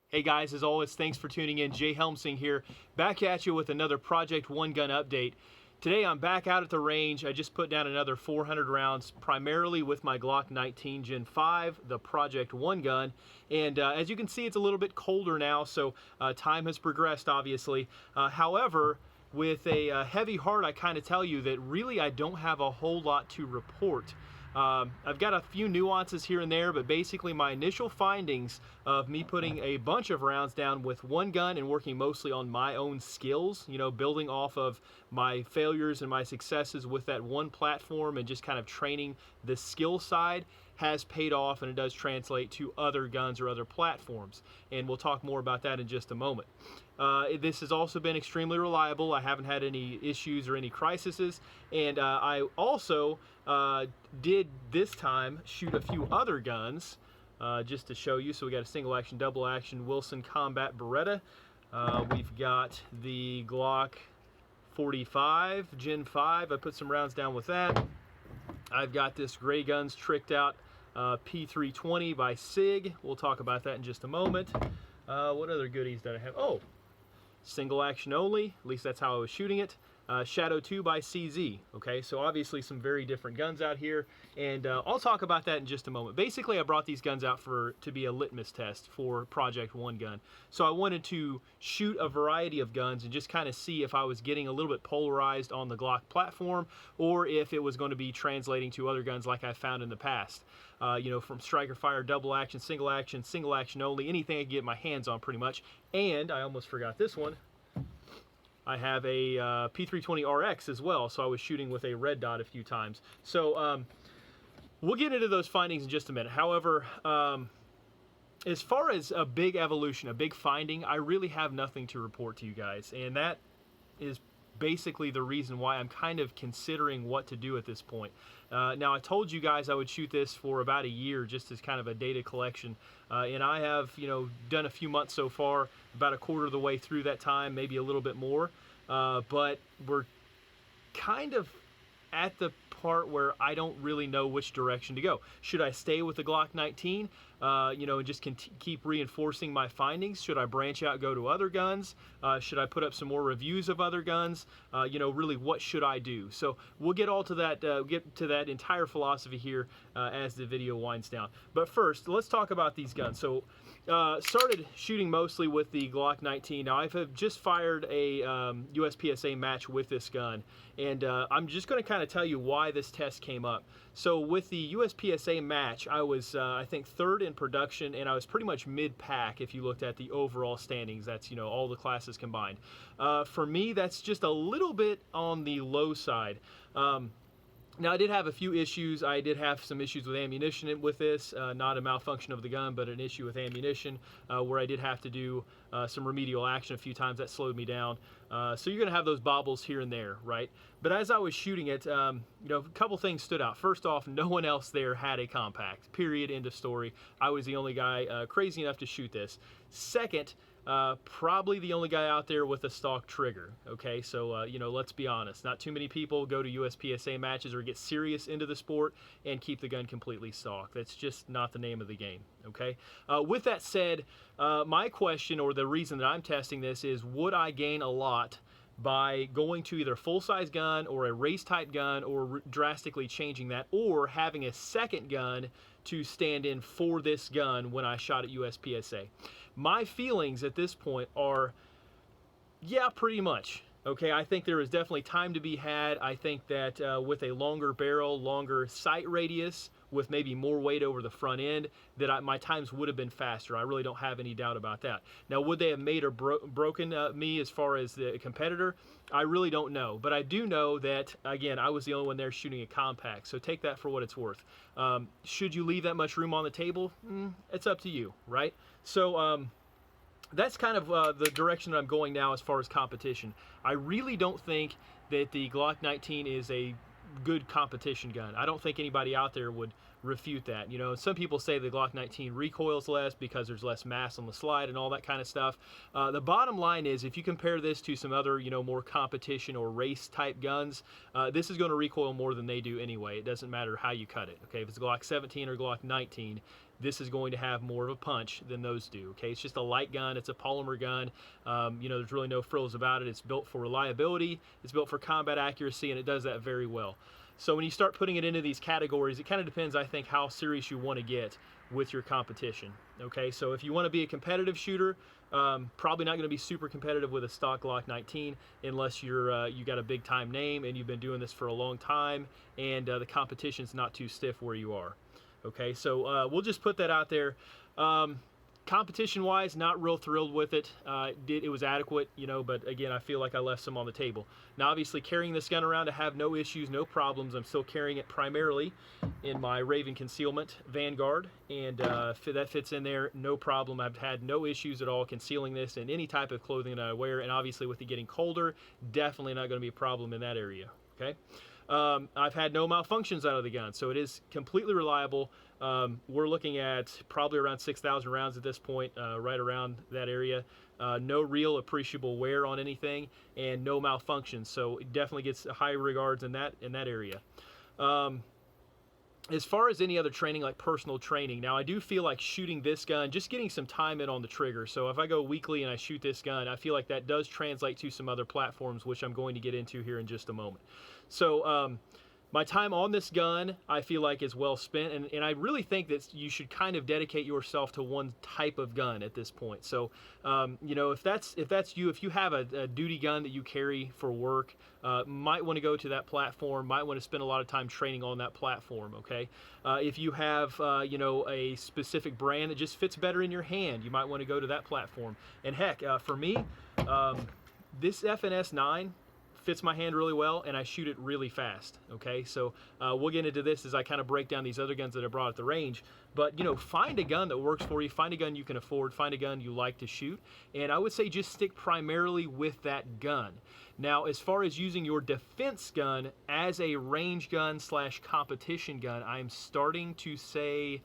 Hey guys, as always, thanks for tuning in. Jay Helmsing here, back at you with another Project One Gun update. Today I'm back out at the range. I just put down another 400 rounds, primarily with my Glock 19 Gen 5, the Project One gun. And as you can see, it's a little bit colder now, so time has progressed, obviously. However, with a heavy heart, I kind of tell you that really I don't have a whole lot to report. I've got a few nuances here and there, but basically my initial findings of me putting a bunch of rounds down with one gun and working mostly on my own skills, you know, building off of my failures and my successes with that one platform and just kind of training the skill side, has paid off, and it does translate to other guns or other platforms. And we'll talk more about that in just a moment. This has also been extremely reliable. I haven't had any issues or any crises. And I also did this time shoot a few other guns just to show you. So we got a single action, double action Wilson Combat Beretta. We've got the Glock 45 Gen 5. I put some rounds down with that. I've got this Gray Guns tricked out P320 by SIG. We'll talk about that in just a moment. What other goodies did I have? Oh, single action only, at least that's how I was shooting it. Shadow 2 by CZ. Okay, so obviously some very different guns out here, and I'll talk about that in just a moment. Basically, I brought these guns out to be a litmus test for Project One gun. So I wanted to shoot a variety of guns and just kind of see if I was getting a little bit polarized on the Glock platform, or if it was going to be translating to other guns like I found in the past. You know, from striker fire, double action, single action only, anything I can get my hands on pretty much. And I almost forgot this one. I have a P320 RX as well, so I was shooting with a red dot a few times. So we'll get into those findings in just a minute. However, as far as a big evolution, a big finding, I really have nothing to report to you guys. And that is basically the reason why I'm kind of considering what to do at this point. Now, I told you guys I would shoot this for about a year just as kind of a data collection, and I have, you know, done a few months so far, about a quarter of the way through that time, maybe a little bit more, but we're kind of at the part where I don't really know which direction to go. Should I stay with the Glock 19, you know, and just keep reinforcing my findings? Should I branch out, go to other guns? Should I put up some more reviews of other guns? You know, really, what should I do? So we'll get all to that, get to that entire philosophy here as the video winds down. But first, let's talk about these guns. So started shooting mostly with the Glock 19. Now, I've just fired a USPSA match with this gun, and I'm just going to kind of tell you why this test came up. So with the USPSA match, I was, I think, third in production, and I was pretty much mid-pack if you looked at the overall standings. That's, you know, all the classes combined. For me, that's just a little bit on the low side. Now, I did have a few issues. I did have some issues with ammunition with this, not a malfunction of the gun, but an issue with ammunition where I did have to do some remedial action a few times. That slowed me down. So you're going to have those bobbles here and there, right? But as I was shooting it, you know, a couple things stood out. First off, no one else there had a compact, period, end of story. I was the only guy crazy enough to shoot this. Second, probably the only guy out there with a stock trigger. Okay, so you know, let's be honest, not too many people go to USPSA matches or get serious into the sport and keep the gun completely stock. That's just not the name of the game. Okay, with that said, my question, or the reason that I'm testing this, is would I gain a lot by going to either a full-size gun or a race-type gun, or drastically changing that, or having a second gun to stand in for this gun when I shot at USPSA? My feelings at this point are, yeah, pretty much. Okay, I think there is definitely time to be had. I think that with a longer barrel, longer sight radius, with maybe more weight over the front end, that my times would have been faster. I really don't have any doubt about that. Now, would they have made or broken me as far as the competitor? I really don't know. But I do know that, again, I was the only one there shooting a compact, so take that for what it's worth. Should you leave that much room on the table? It's up to you, right? So, that's kind of the direction that I'm going now as far as competition. I really don't think that the Glock 19 is a good competition gun. I don't think anybody out there would refute that. You know, some people say the Glock 19 recoils less because there's less mass on the slide and all that kind of stuff. The bottom line is, if you compare this to some other, you know, more competition or race type guns, this is going to recoil more than they do anyway. It doesn't matter how you cut it. Okay, if it's a Glock 17 or Glock 19, this is going to have more of a punch than those do. Okay, it's just a light gun. It's a polymer gun. You know, there's really no frills about it. It's built for reliability. It's built for combat accuracy, and it does that very well. So when you start putting it into these categories, it kind of depends, I think, how serious you want to get with your competition. Okay, so if you want to be a competitive shooter, probably not going to be super competitive with a stock Glock 19 unless you got a big time name and you've been doing this for a long time, and the competition's not too stiff where you are. Okay, so we'll just put that out there. Competition-wise, not real thrilled with it. It was adequate, you know, but again, I feel like I left some on the table. Now, obviously, carrying this gun around, I have no issues, no problems. I'm still carrying it primarily in my Raven Concealment Vanguard, and that fits in there, no problem. I've had no issues at all concealing this in any type of clothing that I wear, and obviously, with it getting colder, definitely not going to be a problem in that area, okay? I've had no malfunctions out of the gun, so it is completely reliable. We're looking at probably around 6,000 rounds at this point, right around that area. No real appreciable wear on anything, and no malfunctions, so it definitely gets high regards in that area. As far as any other training, like personal training, now I do feel like shooting this gun, just getting some time in on the trigger. So if I go weekly and I shoot this gun, I feel like that does translate to some other platforms, which I'm going to get into here in just a moment. So my time on this gun, I feel like, is well spent, and I really think that you should kind of dedicate yourself to one type of gun at this point. So, you know, if that's you, if you have a duty gun that you carry for work, might want to go to that platform, might want to spend a lot of time training on that platform, okay? If you have, you know, a specific brand that just fits better in your hand, you might want to go to that platform. And heck, for me, this FNS 9, fits my hand really well, and I shoot it really fast. Okay, so we'll get into this as I kind of break down these other guns that I brought at the range. But you know, find a gun that works for you, find a gun you can afford, find a gun you like to shoot, and I would say just stick primarily with that gun. Now, as far as using your defense gun as a range gun / competition gun, I'm starting to say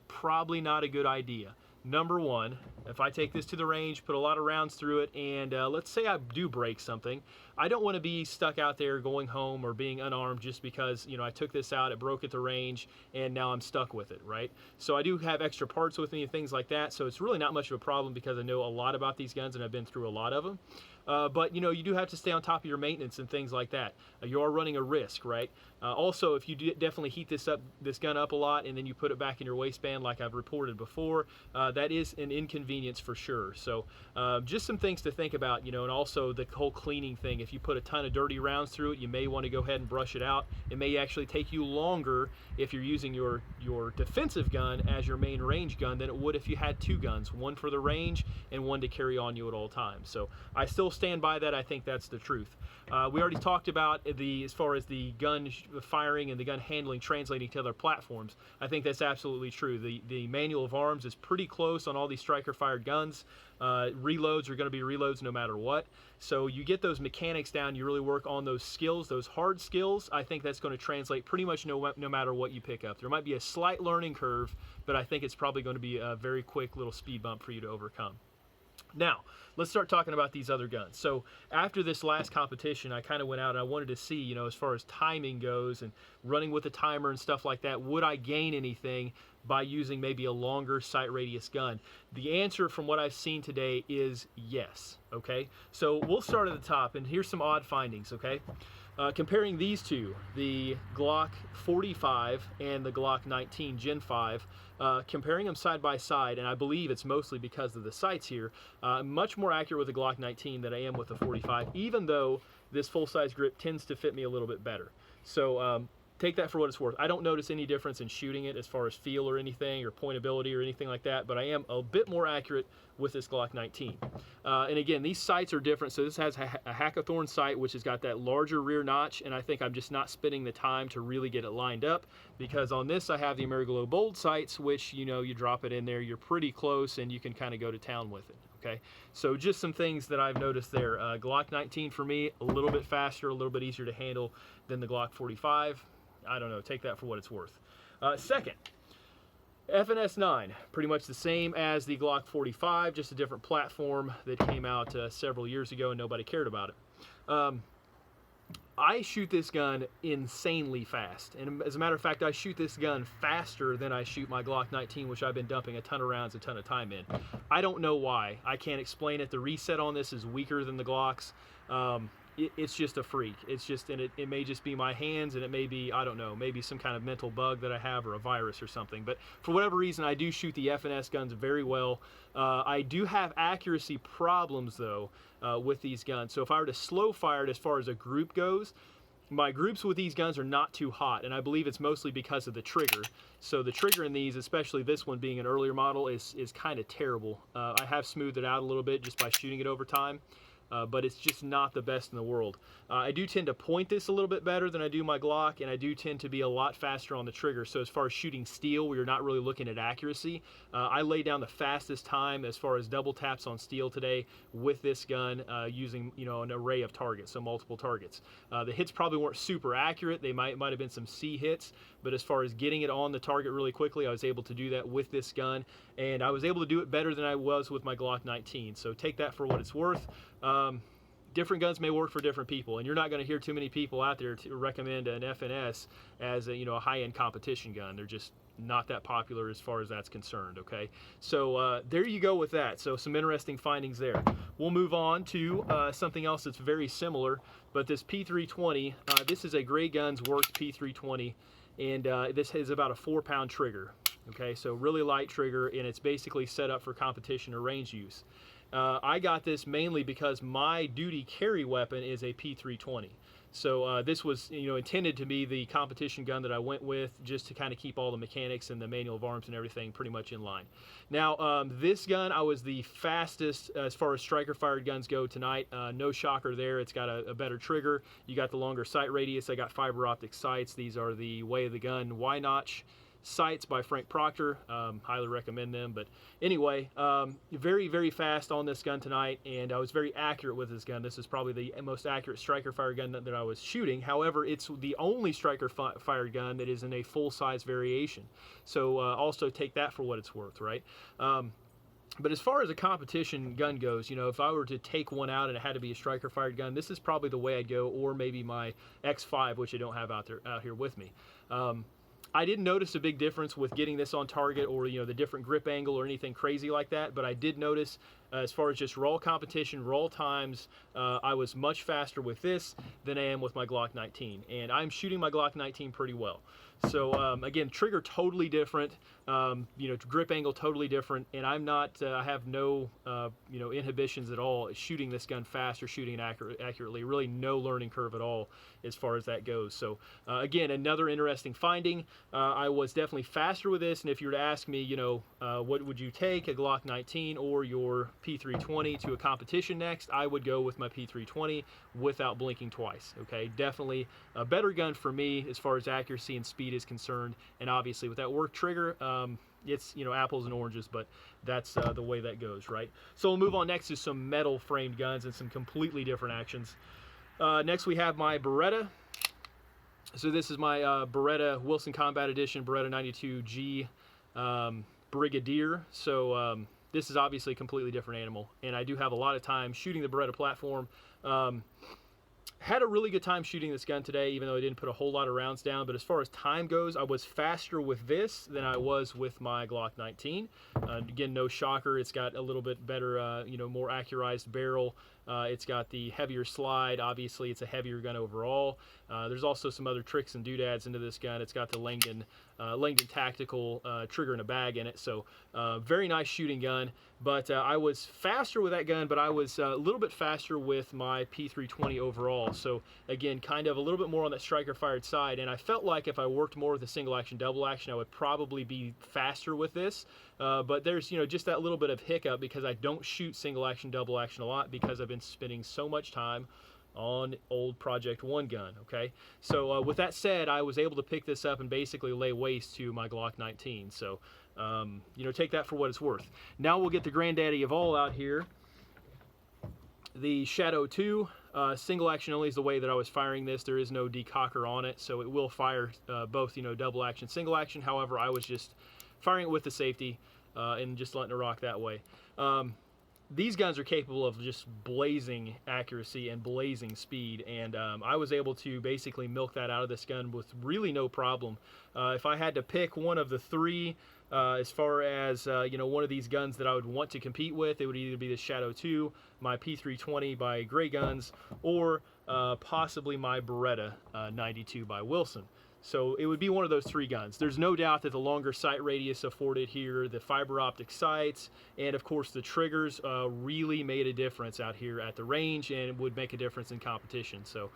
probably not a good idea. Number one, if I take this to the range, put a lot of rounds through it, and let's say I do break something, I don't want to be stuck out there going home or being unarmed just because, you know, I took this out, it broke at the range, and now I'm stuck with it, right? So I do have extra parts with me and things like that, so it's really not much of a problem because I know a lot about these guns and I've been through a lot of them. But you know, you do have to stay on top of your maintenance and things like that. You are running a risk, right? Also, if you definitely heat this gun up a lot and then you put it back in your waistband like I've reported before, that is an inconvenience for sure. So just some things to think about, you know, and also the whole cleaning thing. If you put a ton of dirty rounds through it, you may want to go ahead and brush it out. It may actually take you longer if you're using your defensive gun as your main range gun than it would if you had two guns, one for the range and one to carry on you at all times. So I still stand by that. I think that's the truth. We already talked about as far as the gun firing and the gun handling translating to other platforms. I think that's absolutely true. The manual of arms is pretty close on all these striker fired guns. Reloads are going to be reloads no matter what. So you get those mechanics down, you really work on those skills, those hard skills. I think that's going to translate pretty much no matter what you pick up. There might be a slight learning curve, but I think it's probably going to be a very quick little speed bump for you to overcome. Now, let's start talking about these other guns. So after this last competition, I kind of went out and I wanted to see, you know, as far as timing goes and running with a timer and stuff like that, would I gain anything by using maybe a longer sight radius gun? The answer from what I've seen today is yes, okay? So we'll start at the top, and here's some odd findings, okay? Comparing these two, the Glock 45 and the Glock 19 Gen 5, comparing them side by side, and I believe it's mostly because of the sights here, I'm much more accurate with the Glock 19 than I am with the 45, even though this full-size grip tends to fit me a little bit better. So take that for what it's worth. I don't notice any difference in shooting it as far as feel or anything, or pointability or anything like that, but I am a bit more accurate with this Glock 19. And again, these sights are different. So this has a Hackathorn sight, which has got that larger rear notch, and I think I'm just not spending the time to really get it lined up, because on this I have the Ameriglo Bold sights, which, you know, you drop it in there, you're pretty close, and you can kind of go to town with it. Okay, so just some things that I've noticed there. Glock 19 for me, a little bit faster, a little bit easier to handle than the Glock 45. I don't know, take that for what it's worth. Second, FNS9, pretty much the same as the Glock 45, just a different platform that came out several years ago and nobody cared about it. I shoot this gun insanely fast, and as a matter of fact, I shoot this gun faster than I shoot my Glock 19, which I've been dumping a ton of rounds, a ton of time in. I don't know why. I can't explain it. The reset on this is weaker than the Glocks. It's just a freak. It's just, and it may just be my hands, and it may be, I don't know, maybe some kind of mental bug that I have or a virus or something. But for whatever reason, I do shoot the FNS guns very well. I do have accuracy problems, though, with these guns. So if I were to slow fire it as far as a group goes, my groups with these guns are not too hot, and I believe it's mostly because of the trigger. So the trigger in these, especially this one being an earlier model, is kind of terrible. I have smoothed it out a little bit just by shooting it over time. But it's just not the best in the world. I do tend to point this a little bit better than I do my Glock, and I do tend to be a lot faster on the trigger. So as far as shooting steel, where you're not really looking at accuracy, I lay down the fastest time as far as double taps on steel today with this gun using an array of targets, so multiple targets. The hits probably weren't super accurate. They might have been some C hits, but as far as getting it on the target really quickly, I was able to do that with this gun, and I was able to do it better than I was with my Glock 19. So take that for what it's worth. Different guns may work for different people, and you're not going to hear too many people out there to recommend an FNS as a high-end competition gun. They're just not that popular as far as that's concerned. Okay, so there you go with that. So some interesting findings there. We'll move on to something else that's very similar, but this P320. This is a Gray Guns Works P320, and this is about a 4-pound trigger. Okay, so really light trigger, and it's basically set up for competition or range use. I got this mainly because my duty carry weapon is a P320. So this was intended to be the competition gun that I went with, just to kind of keep all the mechanics and the manual of arms and everything pretty much in line. Now this gun, I was the fastest as far as striker fired guns go tonight. No shocker there. It's got a better trigger. You got the longer sight radius. I got fiber optic sights. These are the Way of the Gun Y-notch sights by Frank Proctor. Highly recommend them. But anyway, very, very fast on this gun tonight, and I was very accurate with this gun. This is probably the most accurate striker fire gun that I was shooting. However, it's the only striker fired gun that is in a full-size variation. So also take that for what it's worth, right? But as far as a competition gun goes, if I were to take one out and it had to be a striker fired gun, this is probably the way I'd go, or maybe my X5, which I don't have out here with me. I didn't notice a big difference with getting this on target, or the different grip angle or anything crazy like that, but I did notice as far as just raw competition, raw times, I was much faster with this than I am with my Glock 19, and I'm shooting my Glock 19 pretty well. So again, trigger totally different, grip angle totally different, and I'm not, I have no, inhibitions at all shooting this gun fast or shooting it accurately. Really no learning curve at all as far as that goes. So again, another interesting finding. I was definitely faster with this, and if you were to ask me, what would you take, a Glock 19 or your P320 to a competition next, I would go with my P320 without blinking twice. Okay, definitely a better gun for me as far as accuracy and speed is concerned, and obviously with that work trigger, it's apples and oranges, but that's the way that goes, right? So we'll move on next to some metal framed guns and some completely different actions. Next we have my Beretta. So this is my Beretta Wilson Combat Edition, Beretta 92G Brigadier. So this is obviously a completely different animal, and I do have a lot of time shooting the Beretta platform. Had a really good time shooting this gun today, even though I didn't put a whole lot of rounds down. But as far as time goes, I was faster with this than I was with my Glock 19. Again, no shocker. It's got a little bit better, more accurized barrel. It's got the heavier slide. Obviously, it's a heavier gun overall. There's also some other tricks and doodads into this gun. It's got the Langdon Tactical trigger in a bag in it. So very nice shooting gun. But I was faster with that gun, but I was a little bit faster with my P320 overall. So again, kind of a little bit more on that striker fired side. And I felt like if I worked more with a single action, double action, I would probably be faster with this. But there's just that little bit of hiccup because I don't shoot single action, double action a lot because I've been spending so much time on old Project 1 gun. Okay, so with that said, I was able to pick this up and basically lay waste to my Glock 19. So take that for what it's worth. Now we'll get the granddaddy of all out here, the Shadow 2. Single action only is the way that I was firing this. There is no decocker on it, so it will fire both, double action, single action. However, I was just firing it with the safety and just letting it rock that way. These guns are capable of just blazing accuracy and blazing speed, and I was able to basically milk that out of this gun with really no problem. If I had to pick one of the three, as far as one of these guns that I would want to compete with, it would either be the Shadow 2, my P320 by Gray Guns, or possibly my Beretta 92 by Wilson. So it would be one of those three guns. There's no doubt that the longer sight radius afforded here, the fiber optic sights, and of course the triggers really made a difference out here at the range, and would make a difference in competition. So,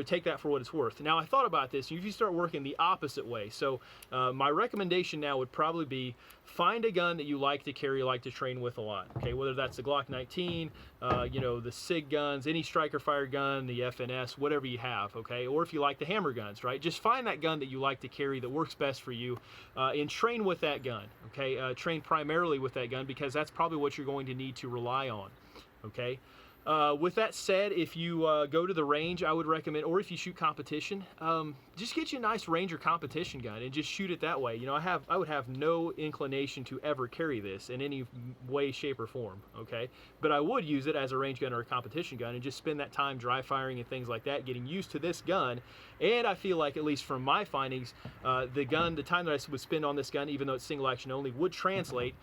take that for what it's worth. Now, I thought about this. If you start working the opposite way, so my recommendation now would probably be find a gun that you like to carry, like to train with a lot. Okay, whether that's the Glock 19, the SIG guns, any striker fire gun, the FNS, whatever you have. Okay, or if you like the hammer guns, right? Just find that gun that you like to carry that works best for you, and train with that gun. Okay, train primarily with that gun, because that's probably what you're going to need to rely on. Okay. With that said, if you go to the range, I would recommend, or if you shoot competition, just get you a nice Ranger competition gun and just shoot it that way. I would have no inclination to ever carry this in any way, shape, or form, okay? But I would use it as a range gun or a competition gun and just spend that time dry firing and things like that, getting used to this gun. And I feel like, at least from my findings, the time that I would spend on this gun, even though it's single action only, would translate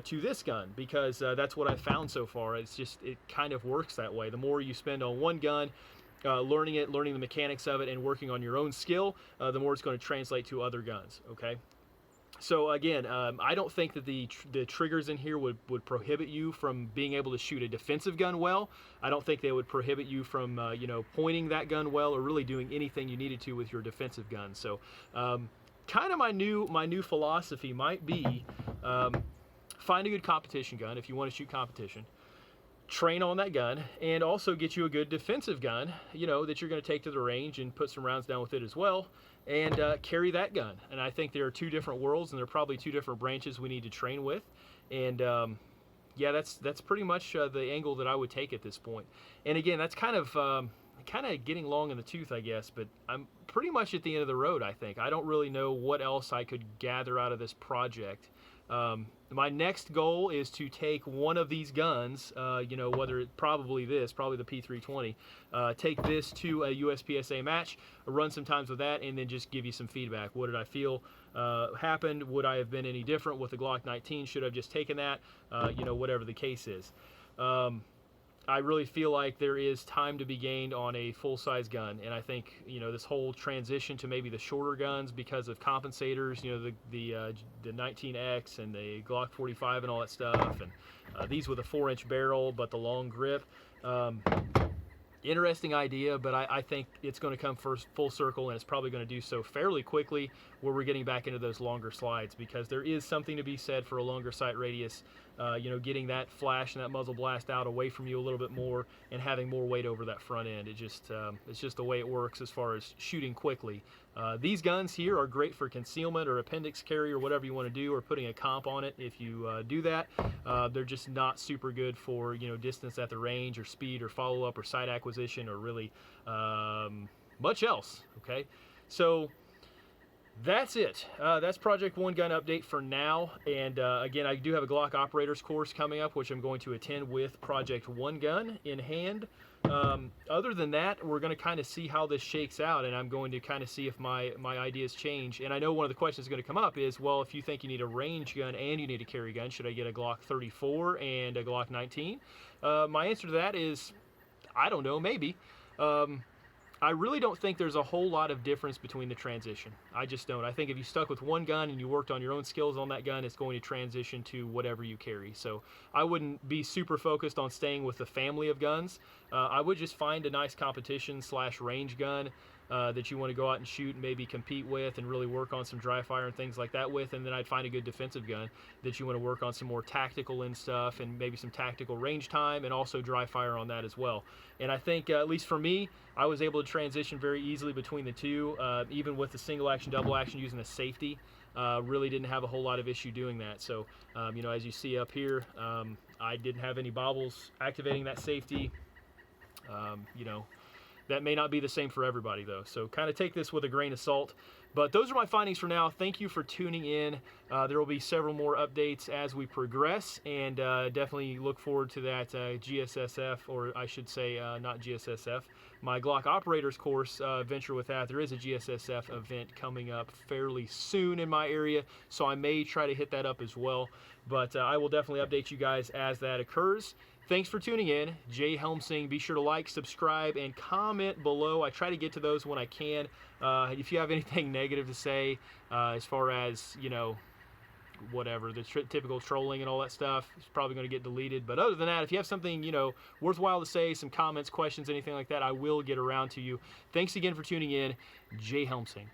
to this gun, because that's what I've found so far. It kind of works that way. The more you spend on one gun, learning the mechanics of it, and working on your own skill, the more it's going to translate to other guns. Okay. So again, I don't think that the triggers in here would prohibit you from being able to shoot a defensive gun well. I don't think they would prohibit you from pointing that gun well, or really doing anything you needed to with your defensive gun. So kind of my new philosophy might be, find a good competition gun if you want to shoot competition. Train on that gun, and also get you a good defensive gun, that you're going to take to the range and put some rounds down with it as well, and carry that gun. And I think there are two different worlds, and there are probably two different branches we need to train with. And yeah, that's pretty much the angle that I would take at this point. And again, that's kind of getting long in the tooth, I guess, but I'm pretty much at the end of the road, I think. I don't really know what else I could gather out of this project. My next goal is to take one of these guns, whether probably the P320, take this to a USPSA match, run some times with that, and then just give you some feedback. What did I feel happened? Would I have been any different with the Glock 19? Should I have just taken that? Whatever the case is. I really feel like there is time to be gained on a full-size gun, and I think this whole transition to maybe the shorter guns because of compensators, the 19X and the Glock 45 and all that stuff, and these with a 4-inch barrel but the long grip. Interesting idea, but I think it's going to come full circle, and it's probably going to do so fairly quickly, where we're getting back into those longer slides, because there is something to be said for a longer sight radius. Getting that flash and that muzzle blast out away from you a little bit more, and having more weight over that front end. It's just the way it works as far as shooting quickly. These guns here are great for concealment or appendix carry or whatever you want to do, or putting a comp on it if you do that. They're just not super good for distance at the range, or speed, or follow-up, or sight acquisition, or really much else. Okay, so that's it. That's Project One Gun update for now. And again, I do have a Glock operators course coming up, which I'm going to attend with Project One Gun in hand. Other than that, we're going to kind of see how this shakes out, and I'm going to kind of see if my ideas change. And I know one of the questions going to come up is, well, if you think you need a range gun and you need a carry gun, should I get a Glock 34 and a Glock 19? My answer to that is, I don't know, maybe. I really don't think there's a whole lot of difference between the transition. I just don't. I think if you stuck with one gun and you worked on your own skills on that gun, it's going to transition to whatever you carry. So I wouldn't be super focused on staying with the family of guns. I would just find a nice competition / range gun that you want to go out and shoot and maybe compete with, and really work on some dry fire and things like that with. And then I'd find a good defensive gun that you want to work on some more tactical and stuff, and maybe some tactical range time, and also dry fire on that as well. And I think, at least for me, I was able to transition very easily between the two, even with the single action, double action using the safety. Really didn't have a whole lot of issue doing that. So, as you see up here, I didn't have any bobbles activating that safety. You know, that may not be the same for everybody though. So kind of take this with a grain of salt. But those are my findings for now. Thank you for tuning in. There will be several more updates as we progress, and definitely look forward to that GSSF, or I should say not GSSF, my Glock operators course venture with that. There is a GSSF event coming up fairly soon in my area, so I may try to hit that up as well. But I will definitely update you guys as that occurs. Thanks for tuning in. Jay Helmsing. Be sure to like, subscribe, and comment below. I try to get to those when I can. If you have anything negative to say as far as, you know, whatever, the typical trolling and all that stuff, it's probably going to get deleted. But other than that, if you have something, you know, worthwhile to say, some comments, questions, anything like that, I will get around to you. Thanks again for tuning in. Jay Helmsing.